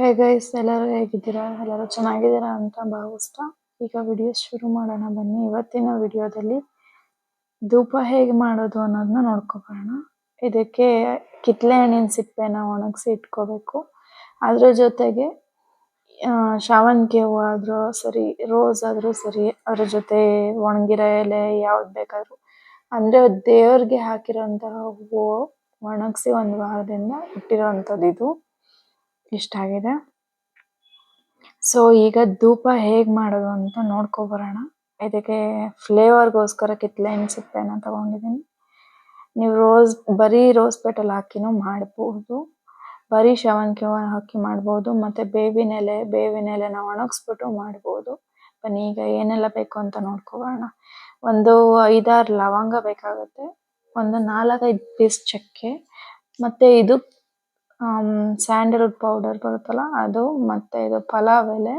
Hey guys, ಎಲ್ಲರೂ ಹೇಗಿದ್ದೀರಾ? ಎಲ್ಲರೂ ಚೆನ್ನಾಗಿದ್ದೀರಾ ಅಂತ ಭಾವಿಸ್ತಾ ಈಗ ವಿಡಿಯೋ ಶುರು ಮಾಡೋಣ ಬನ್ನಿ. ಇವತ್ತಿನ ವಿಡಿಯೋದಲ್ಲಿ ಧೂಪ ಹೇಗೆ ಮಾಡೋದು ಅನ್ನೋದನ್ನ ನೋಡ್ಕೊಬೋಣ. ಇದಕ್ಕೆ ಕಿತ್ಲೆ ಹಣ್ಣಿನ ಸಿಪ್ಪೆನ ಒಣಗಿಸಿ ಇಟ್ಕೋಬೇಕು. ಅದ್ರ ಜೊತೆಗೆ ಶಾವಂತಿಗೆ ಹೂವು ಆದ್ರೂ ಸರಿ, ರೋಸ್ ಆದ್ರೂ ಸರಿ, ಅದ್ರ ಜೊತೆ ಒಣಗಿರೋ ಎಲೆ ಯಾವ್ದು ಬೇಕಾದ್ರೂ, ಅಂದ್ರೆ ದೇವ್ರಿಗೆ ಹಾಕಿರೋಂತಹ ಹೂವು ಒಣಗಿಸಿ ಒಂದು ವಾರದಿಂದ ಇಟ್ಟಿರೋಂಥದ್ದು ಇದು. ಇಷ್ಟ ಆಗಿದೆ. ಸೊ ಈಗ ಧೂಪ ಹೇಗೆ ಮಾಡೋದು ಅಂತ ನೋಡ್ಕೊಬರೋಣ. ಇದಕ್ಕೆ ಫ್ಲೇವರ್ಗೋಸ್ಕರ ಕಿತ್ಲೆ ಹಣ್ಣು ಸಿಪ್ಪೆನ ತಗೊಂಡಿದ್ದೀನಿ. ನೀವು ಬರೀ ರೋಸ್ ಪೆಟಲ್ ಹಾಕಿನೂ ಮಾಡ್ಬೋದು, ಬರೀ ಶಾವಂತಿಗೆ ಹೂವು ಹಾಕಿ ಮಾಡ್ಬೋದು, ಮತ್ತು ಬೇವಿನ ಎಲೆನ ಒಣಗಿಸ್ಬಿಟ್ಟು ಮಾಡ್ಬೋದು. ಬನ್ನಿ ಈಗ ಏನೆಲ್ಲ ಬೇಕು ಅಂತ ನೋಡ್ಕೊಬರೋಣ. ಒಂದು 5-6 ಲವಂಗ ಬೇಕಾಗುತ್ತೆ, ಒಂದು 4-5 ಪೀಸ್ ಚಕ್ಕೆ, ಮತ್ತು ಇದು ಸ್ಯಾಂಡಲ್ವುಡ್ ಪೌಡರ್ ಬರುತ್ತಲ್ಲ ಅದು, ಮತ್ತು ಇದು ಪಲಾವ್ ಎಲೆ.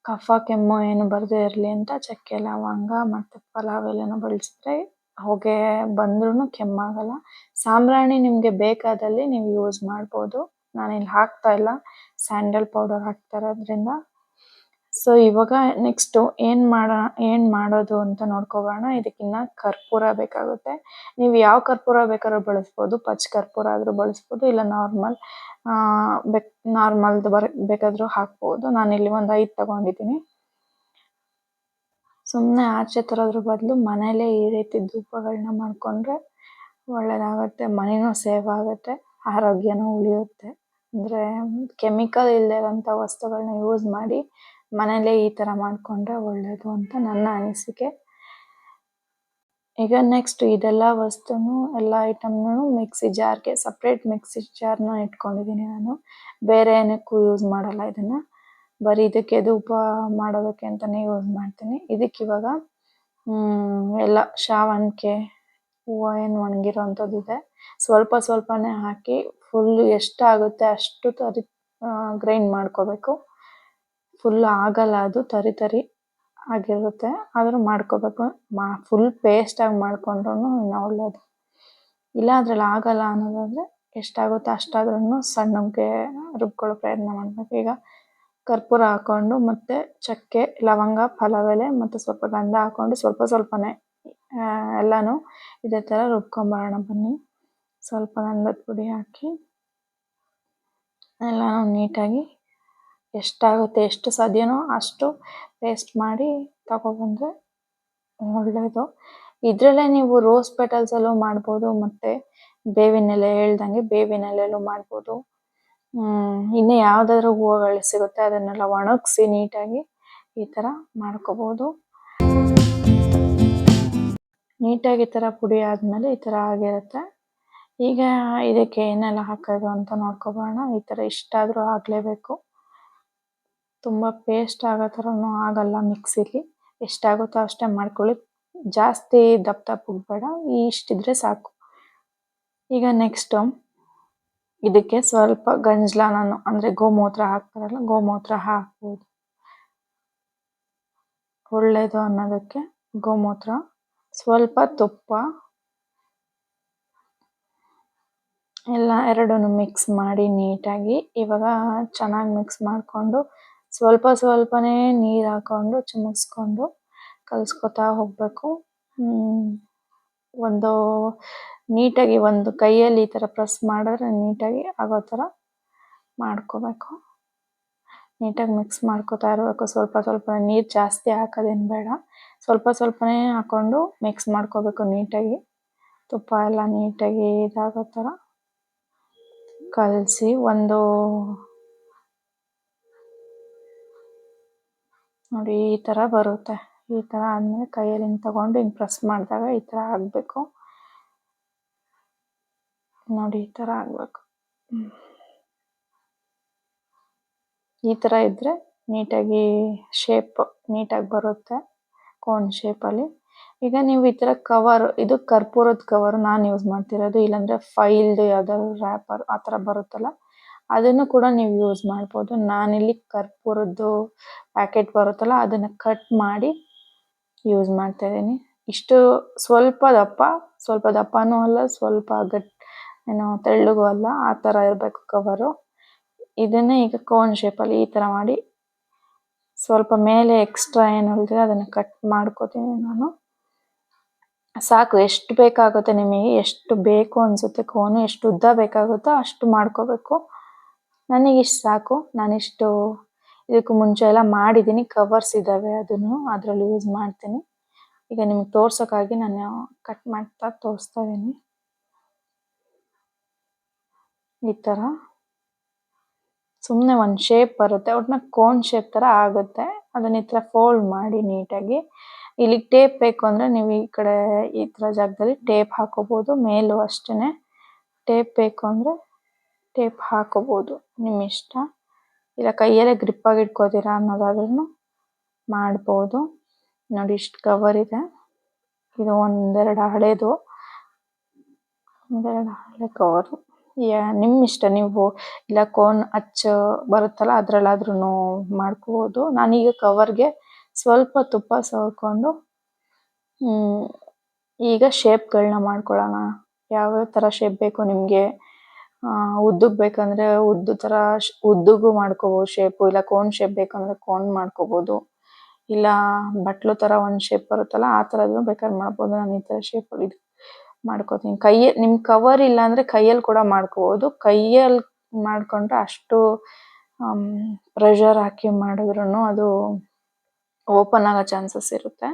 ಕಫ ಕೆಮ್ಮು ಏನು ಬರದೇ ಇರಲಿ ಅಂತ ಚಕ್ಕೆ, ಲವಂಗ ಮತ್ತು ಪಲಾವ್ ಎಲೆನ ಬಳಸಿದ್ರೆ ಹೊಗೆ ಬಂದ್ರೂ ಕೆಮ್ಮಾಗಲ್ಲ. ಸಾಂಬ್ರಾಣಿ ನಿಮಗೆ ಬೇಕಾದಲ್ಲಿ ನೀವು ಯೂಸ್ ಮಾಡ್ಬೋದು. ನಾನಿಲ್ಲಿ ಹಾಕ್ತಾ ಇಲ್ಲ, ಸ್ಯಾಂಡಲ್ ಪೌಡರ್ ಹಾಕ್ತಾ ಇರೋದ್ರಿಂದ. ಸೊ ಇವಾಗ ನೆಕ್ಸ್ಟು ಏನು ಮಾಡೋದು ಅಂತ ನೋಡ್ಕೊಬೋಣ. ಇದಕ್ಕಿನ್ನ ಕರ್ಪೂರ ಬೇಕಾಗುತ್ತೆ. ನೀವು ಯಾವ ಕರ್ಪೂರ ಬೇಕಾದ್ರೂ ಬಳಸ್ಬೋದು, ಪಚ್ಚ ಕರ್ಪೂರ ಆದರೂ ಬಳಸ್ಬೋದು, ಇಲ್ಲ ನಾರ್ಮಲ್ದು ಬೇಕಾದರೂ ಹಾಕ್ಬೋದು. ನಾನಿಲ್ಲಿ ಒಂದು 5 ತಗೊಂಡಿದ್ದೀನಿ. ಸುಮ್ಮನೆ ಆಚೆ ತರೋದ್ರ ಬದಲು ಮನೇಲೇ ಈ ರೀತಿ ಧೂಪಗಳನ್ನ ಮಾಡಿಕೊಂಡ್ರೆ ಒಳ್ಳೆಯದಾಗುತ್ತೆ. ಮನೆಯೂ ಸೇವ್ ಆಗುತ್ತೆ, ಆರೋಗ್ಯನೂ ಉಳಿಯುತ್ತೆ. ಅಂದರೆ ಕೆಮಿಕಲ್ ಇಲ್ಲದೆ ಇರೋಂಥ ವಸ್ತುಗಳನ್ನ ಯೂಸ್ ಮಾಡಿ ಮನೇಲೇ ಈ ಥರ ಮಾಡಿಕೊಂಡ್ರೆ ಒಳ್ಳೆಯದು ಅಂತ ನನ್ನ ಅನಿಸಿಕೆ. ಈಗ ನೆಕ್ಸ್ಟ್ ಇದೆಲ್ಲ ವಸ್ತುನು ಎಲ್ಲ ಐಟಮ್ನು ಸಪ್ರೇಟ್ ಮಿಕ್ಸಿ ಜಾರ್ನ ಇಟ್ಕೊಂಡಿದ್ದೀನಿ ನಾನು. ಬೇರೆ ಏನಕ್ಕೂ ಯೂಸ್ ಮಾಡಲ್ಲ ಇದನ್ನು, ಬರೀ ಇದಕ್ಕೆ ಧೂಪ ಮಾಡೋದಕ್ಕೆ ಅಂತಲೇ ಯೂಸ್ ಮಾಡ್ತೀನಿ. ಇದಕ್ಕಿವಾಗ ಎಲ್ಲ ಶಾವಂತಿಗೆ ಹೂವು ಏನು ಒಣಗಿರೋ ಅಂಥದ್ದಿದೆ, ಸ್ವಲ್ಪನೇ ಹಾಕಿ ಫುಲ್ಲು ಎಷ್ಟಾಗುತ್ತೆ ಅಷ್ಟು ಗ್ರೈಂಡ್ ಮಾಡ್ಕೋಬೇಕು. ಫುಲ್ ಆಗಲ್ಲ, ಅದು ತರಿ ಆಗಿರುತ್ತೆ, ಆದರೂ ಮಾಡ್ಕೋಬೇಕು. ಫುಲ್ ಪೇಸ್ಟಾಗಿ ಮಾಡ್ಕೊಂಡ್ರೂ ಇನ್ನೂ ಒಳ್ಳೆಯದು. ಇಲ್ಲ ಅದ್ರಲ್ಲಿ ಆಗಲ್ಲ ಅನ್ನೋದಾದರೆ ಎಷ್ಟಾಗುತ್ತೋ ಅಷ್ಟಾದ್ರೂ ಸಣ್ಣಗೆ ರುಬ್ಕೊಳ್ಳೋ ಪ್ರಯತ್ನ ಮಾಡಬೇಕು. ಈಗ ಕರ್ಪೂರ ಹಾಕ್ಕೊಂಡು ಮತ್ತು ಚಕ್ಕೆ, ಲವಂಗ, ಪಲಾವ್ ಎಲೆ ಮತ್ತು ಸ್ವಲ್ಪ ಗಂಧ ಹಾಕ್ಕೊಂಡು ಸ್ವಲ್ಪನೇ ಎಲ್ಲನೂ ಇದೇ ಥರ ರುಬ್ಕೊಂಬರೋಣ ಬನ್ನಿ. ಸ್ವಲ್ಪ ಗಂಧದ ಪುಡಿ ಹಾಕಿ ಎಲ್ಲನೂ ನೀಟಾಗಿ ಎಷ್ಟಾಗುತ್ತೆ, ಎಷ್ಟು ಸಾಧ್ಯನೋ ಅಷ್ಟು ಪೇಸ್ಟ್ ಮಾಡಿ ತಗೊಬಂದರೆ ಒಳ್ಳೆಯದು. ಇದರಲ್ಲೇ ನೀವು ರೋಸ್ ಪೆಟಲ್ಸಲ್ಲೂ ಮಾಡ್ಬೋದು, ಮತ್ತು ಬೇವಿನ ಎಲೆ ಹೇಳ್ದಂಗೆ ಬೇವಿನ ಎಲೆಯಲ್ಲೂ ಮಾಡ್ಬೋದು. ಇನ್ನು ಯಾವುದಾದ್ರೂ ಹೂವುಗಳು ಸಿಗುತ್ತೆ ಅದನ್ನೆಲ್ಲ ಒಣಗಿಸಿ ನೀಟಾಗಿ ಈ ಥರ ಮಾಡ್ಕೋಬೋದು. ನೀಟಾಗಿ ಈ ಥರ ಪುಡಿ ಆದಮೇಲೆ ಈ ಥರ ಆಗಿರುತ್ತೆ. ಈಗ ಇದಕ್ಕೆ ಏನೆಲ್ಲ ಹಾಕೋದು ಅಂತ ನೋಡ್ಕೊಬೋಣ. ಈ ಥರ ಇಷ್ಟಾದರೂ ಆಗಲೇಬೇಕು, ತುಂಬ ಪೇಸ್ಟ್ ಆಗೋ ಥರನೂ ಆಗಲ್ಲ ಮಿಕ್ಸಿಲಿ. ಎಷ್ಟಾಗುತ್ತೋ ಅಷ್ಟೇ ಮಾಡ್ಕೊಳ್ಳಿ, ಜಾಸ್ತಿ ದಪ್ಪ ಬೇಡ, ಇಷ್ಟಿದ್ರೆ ಸಾಕು. ಈಗ ನೆಕ್ಸ್ಟು ಇದಕ್ಕೆ ಸ್ವಲ್ಪ ಗಂಜ್ಲಾನೂ ಅಂದರೆ ಗೋಮೂತ್ರ ಹಾಕ್ತಾರಲ್ಲ, ಗೋಮೂತ್ರ ಹಾಕ್ಬೋದು. ಒಳ್ಳೆಯದು ಅನ್ನೋದಕ್ಕೆ ಗೋಮೂತ್ರ, ಸ್ವಲ್ಪ ತುಪ್ಪ, ಎಲ್ಲ ಎರಡೂ ಮಿಕ್ಸ್ ಮಾಡಿ ನೀಟಾಗಿ ಇವಾಗ ಚೆನ್ನಾಗಿ ಮಿಕ್ಸ್ ಮಾಡಿಕೊಂಡು ಸ್ವಲ್ಪನೇ ನೀರು ಹಾಕ್ಕೊಂಡು ಚಿಮುಕ್ಸ್ಕೊಂಡು ಕಲಿಸ್ಕೊತಾ ಹೋಗಬೇಕು. ನೀಟಾಗಿ ಒಂದು ಕೈಯಲ್ಲಿ ಈ ಥರ ಪ್ರೆಸ್ ಮಾಡಿದ್ರೆ ನೀಟಾಗಿ ಆಗೋ ಥರ ಮಾಡ್ಕೋಬೇಕು. ನೀಟಾಗಿ ಮಿಕ್ಸ್ ಮಾಡ್ಕೋತಾ ಇರಬೇಕು. ಸ್ವಲ್ಪ ನೀರು ಜಾಸ್ತಿ ಹಾಕೋದೇನು ಬೇಡ, ಸ್ವಲ್ಪನೇ ಹಾಕ್ಕೊಂಡು ಮಿಕ್ಸ್ ಮಾಡ್ಕೋಬೇಕು ನೀಟಾಗಿ. ತುಪ್ಪ ಎಲ್ಲ ನೀಟಾಗಿ ಇದಾಗೋ ಥರ ಕಲಸಿ ನೋಡಿ ಈ ಥರ ಬರುತ್ತೆ. ಈ ಥರ ಆದಮೇಲೆ ಕೈಯಲ್ಲಿ ಹಿಂಗೆ ತಗೊಂಡು ಹಿಂಗೆ ಪ್ರೆಸ್ ಮಾಡಿದಾಗ ಈ ಥರ ಆಗಬೇಕು. ನೋಡಿ ಈ ಥರ ಆಗಬೇಕು. ಈ ಥರ ಇದ್ದರೆ ನೀಟಾಗಿ ನೀಟಾಗಿ ಬರುತ್ತೆ, ಕೋನ್ ಶೇಪಲ್ಲಿ. ಈಗ ನೀವು ಈ ಥರ ಕವರ್, ಇದು ಕರ್ಪೂರದ ಕವರ್ ನಾನು ಯೂಸ್ ಮಾಡ್ತಿರೋದು, ಇಲ್ಲಾಂದರೆ ಫೈಲ್ದು ಯಾವ್ದಾದ್ರು ರ್ಯಾಪರ್ ಆ ಥರ ಬರುತ್ತಲ್ಲ ಅದನ್ನು ಕೂಡ ನೀವು ಯೂಸ್ ಮಾಡ್ಬೋದು. ನಾನಿಲ್ಲಿ ಕರ್ಪೂರದ್ದು ಪ್ಯಾಕೆಟ್ ಬರುತ್ತಲ್ಲ ಅದನ್ನು ಕಟ್ ಮಾಡಿ ಯೂಸ್ ಮಾಡ್ತಾಯಿದ್ದೀನಿ. ಇಷ್ಟು ಸ್ವಲ್ಪ ದಪ್ಪನೂ ಅಲ್ಲ, ಸ್ವಲ್ಪ ತೆಳ್ಳಗೂ ಅಲ್ಲ, ಆ ಥರ ಇರಬೇಕು ಕವರು. ಇದನ್ನೇ ಈಗ ಕೋನ್ ಶೇಪಲ್ಲಿ ಈ ಥರ ಮಾಡಿ ಸ್ವಲ್ಪ ಮೇಲೆ ಎಕ್ಸ್ಟ್ರಾ ಏನು ಉಳಿದಿದೆ ಅದನ್ನು ಕಟ್ ಮಾಡ್ಕೋತೀನಿ ನಾನು. ಸಾಕು, ಎಷ್ಟು ಬೇಕಾಗುತ್ತೆ ನಿಮಗೆ, ಎಷ್ಟು ಬೇಕು ಅನಿಸುತ್ತೆ ಕೋನು, ಎಷ್ಟು ಉದ್ದ ಬೇಕಾಗುತ್ತೋ ಅಷ್ಟು ಮಾಡ್ಕೋಬೇಕು. ನನಗಿಷ್ಟು ಸಾಕು. ನಾನಿಷ್ಟು ಇದಕ್ಕೂ ಮುಂಚೆ ಎಲ್ಲ ಮಾಡಿದ್ದೀನಿ, ಕವರ್ಸ್ ಇದ್ದಾವೆ, ಅದನ್ನು ಅದರಲ್ಲಿ ಯೂಸ್ ಮಾಡ್ತೀನಿ. ಈಗ ನಿಮ್ಗೆ ತೋರ್ಸೋಕ್ಕಾಗಿ ನಾನು ಕಟ್ ಮಾಡ್ತಾ ತೋರಿಸ್ತಾ ಇದ್ದೀನಿ. ಈ ಥರ ಸುಮ್ಮನೆ ಒಂದು ಶೇಪ್ ಬರುತ್ತೆ, ಒಟ್ಟಿನಲ್ಲಿ ಕೋನ್ ಶೇಪ್ ಥರ ಆಗುತ್ತೆ. ಅದನ್ನ ಈ ಥರ ಫೋಲ್ಡ್ ಮಾಡಿ ನೀಟಾಗಿ. ಇಲ್ಲಿಗೆ ಟೇಪ್ ಬೇಕು ಅಂದರೆ ನೀವು ಈ ಕಡೆ ಈ ಥರ ಜಾಗದಲ್ಲಿ ಟೇಪ್ ಹಾಕೋಬೋದು, ಮೇಲೂ ಅಷ್ಟೇ. ಟೇಪ್ ಬೇಕು ಅಂದರೆ ಟೇಪ್ ಹಾಕೋಬೋದು, ನಿಮ್ಮ ಇಷ್ಟ. ಇಲ್ಲ ಕೈಯಲ್ಲೇ ಗ್ರಿಪ್ಪಾಗಿ ಇಟ್ಕೋತೀರಾ ಅನ್ನೋದಾದ್ರೂ ಮಾಡ್ಬೋದು. ನೋಡಿ, ಇಷ್ಟು ಕವರ್ ಇದೆ. ಇದು ಒಂದೆರಡು ಹಳೇದು, ಒಂದೆರಡು ಹಳೆ ಕವರು. ನಿಮ್ಮ ಇಷ್ಟ, ನೀವು ಇಲ್ಲ ಕೋನ್ ಅಚ್ಚು ಬರುತ್ತಲ್ಲ ಅದರಲ್ಲಾದ್ರೂ ಮಾಡ್ಕೋಬೋದು. ನಾನೀಗ ಕವರ್ಗೆ ಸ್ವಲ್ಪ ತುಪ್ಪ ಸವರ್ಕೊಂಡು ಈಗ ಶೇಪ್ಗಳನ್ನ ಮಾಡ್ಕೊಳ್ಳೋಣ. ಯಾವ್ಯಾವ ಥರ ಶೇಪ್ ಬೇಕು ನಿಮಗೆ. ಉದ್ದಕ್ಕೆ ಬೇಕಂದರೆ ಉದ್ದು ಥರ ಉದ್ದಗೂ ಮಾಡ್ಕೋಬೋದು ಶೇಪು, ಇಲ್ಲ ಕೋನ್ ಶೇಪ್ ಬೇಕಂದರೆ ಕೋನ್ ಮಾಡ್ಕೋಬೋದು, ಇಲ್ಲ ಬಟ್ಲು ಥರ ಒಂದು ಶೇಪ್ ಬರುತ್ತಲ್ಲ ಆ ಥರದ್ದು ಬೇಕಾದ್ರೆ ಮಾಡ್ಬೋದು. ನಾನು ಈ ಥರ ಶೇಪಲ್ಲಿ ಇದು ಮಾಡ್ಕೋತೀನಿ. ನಿಮ್ಮ ಕವರ್ ಇಲ್ಲ ಅಂದರೆ ಕೈಯಲ್ಲಿ ಕೂಡ ಮಾಡ್ಕೋಬೋದು. ಕೈಯಲ್ಲಿ ಮಾಡ್ಕೊಂಡ್ರೆ ಅಷ್ಟು ಪ್ರೆಷರ್ ಹಾಕಿ ಮಾಡಿದ್ರೂ ಅದು ಓಪನ್ ಆಗೋ ಚಾನ್ಸಸ್ ಇರುತ್ತೆ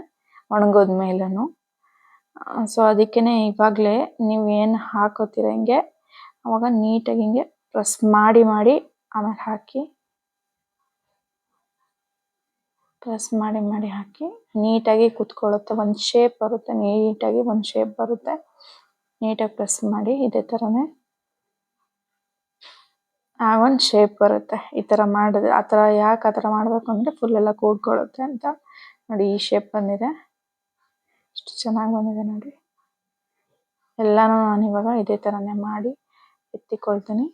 ಒಣಗೋದ ಮೇಲೂ. ಸೊ ಅದಕ್ಕೇ ಇವಾಗಲೇ ನೀವು ಏನು ಹಾಕೋತೀರ ಹಿಂಗೆ, ಅವಾಗ ನೀಟಾಗಿ ಹಿಂಗೆ ಪ್ರೆಸ್ ಮಾಡಿ ಆಮೇಲೆ ಹಾಕಿ, ಪ್ರೆಸ್ ಮಾಡಿ ಹಾಕಿ ನೀಟಾಗಿ ಕುತ್ಕೊಳ್ಳುತ್ತೆ. ಒಂದು ಶೇಪ್ ಬರುತ್ತೆ, ನೀಟಾಗಿ ಒಂದು ಶೇಪ್ ಬರುತ್ತೆ. ನೀಟಾಗಿ ಪ್ರೆಸ್ ಮಾಡಿ ಇದೇ ಥರನೇ ಒಂದು ಶೇಪ್ ಬರುತ್ತೆ. ಈ ಥರ ಮಾಡಿದ್ರೆ ಆ ಥರ ಯಾಕೆ ಆ ಥರ ಮಾಡಬೇಕು ಅಂದರೆ ಫುಲ್ ಎಲ್ಲ ಕೂಡ್ಕೊಳ್ಳುತ್ತೆ ಅಂತ. ನೋಡಿ, ಈ ಶೇಪ್ ಬಂದಿದೆ, ಎಷ್ಟು ಚೆನ್ನಾಗಿ ಬಂದಿದೆ ನೋಡಿ. ಎಲ್ಲನೂ ನಾನು ಇವಾಗ ಇದೇ ಥರನೇ ಮಾಡಿ ಎತ್ತಿಕೊಳ್ತೀನಿ.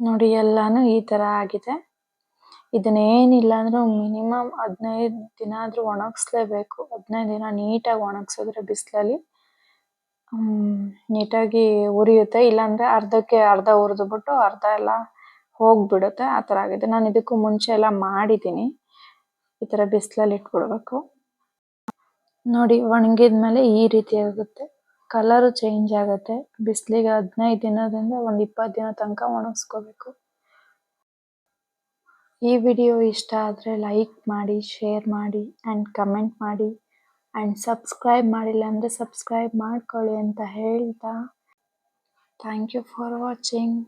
ನೋಡಿ, ಎಲ್ಲಾನು ಈ ಥರ ಆಗಿದೆ. ಇದನ್ನೇನಿಲ್ಲ ಅಂದರೂ ಮಿನಿಮಮ್ 15 ದಿನ ಆದರೂ ಒಣಗಿಸ್ಲೇಬೇಕು. 15 ದಿನ ನೀಟಾಗಿ ಒಣಗಿಸಿದ್ರೆ ಬಿಸಿಲಲ್ಲಿ ನೀಟಾಗಿ ಉರಿಯುತ್ತೆ. ಇಲ್ಲಾಂದರೆ ಅರ್ಧಕ್ಕೆ ಅರ್ಧ ಹುರಿದ್ಬಿಟ್ಟು ಅರ್ಧ ಎಲ್ಲ ಹೋಗಿಬಿಡುತ್ತೆ, ಆ ಥರ ಆಗಿದೆ. ನಾನು ಇದಕ್ಕೂ ಮುಂಚೆ ಎಲ್ಲ ಮಾಡಿದ್ದೀನಿ. ಈ ಥರ ಬಿಸಿಲಲ್ಲಿ ಇಟ್ಬಿಡ್ಬೇಕು. ನೋಡಿ, ಒಣಗಿದ ಮೇಲೆ ಈ ರೀತಿ ಆಗುತ್ತೆ, ಕಲರು ಚೇಂಜ್ ಆಗುತ್ತೆ. ಬಿಸಿಲಿಗೆ 15 ದಿನದಿಂದ ಒಂದು 20 ದಿನ ತನಕ ಒಣಗಿಸ್ಕೋಬೇಕು. ಈ ವಿಡಿಯೋ ಇಷ್ಟ ಆದರೆ ಲೈಕ್ ಮಾಡಿ, ಶೇರ್ ಮಾಡಿ ಆ್ಯಂಡ್ ಕಮೆಂಟ್ ಮಾಡಿ ಆ್ಯಂಡ್ ಸಬ್ಸ್ಕ್ರೈಬ್ ಮಾಡಿಲ್ಲ ಅಂದರೆ ಸಬ್ಸ್ಕ್ರೈಬ್ ಮಾಡ್ಕೊಳ್ಳಿ ಅಂತ ಹೇಳ್ತಾ ಥ್ಯಾಂಕ್ ಯು ಫಾರ್ ವಾಚಿಂಗ್.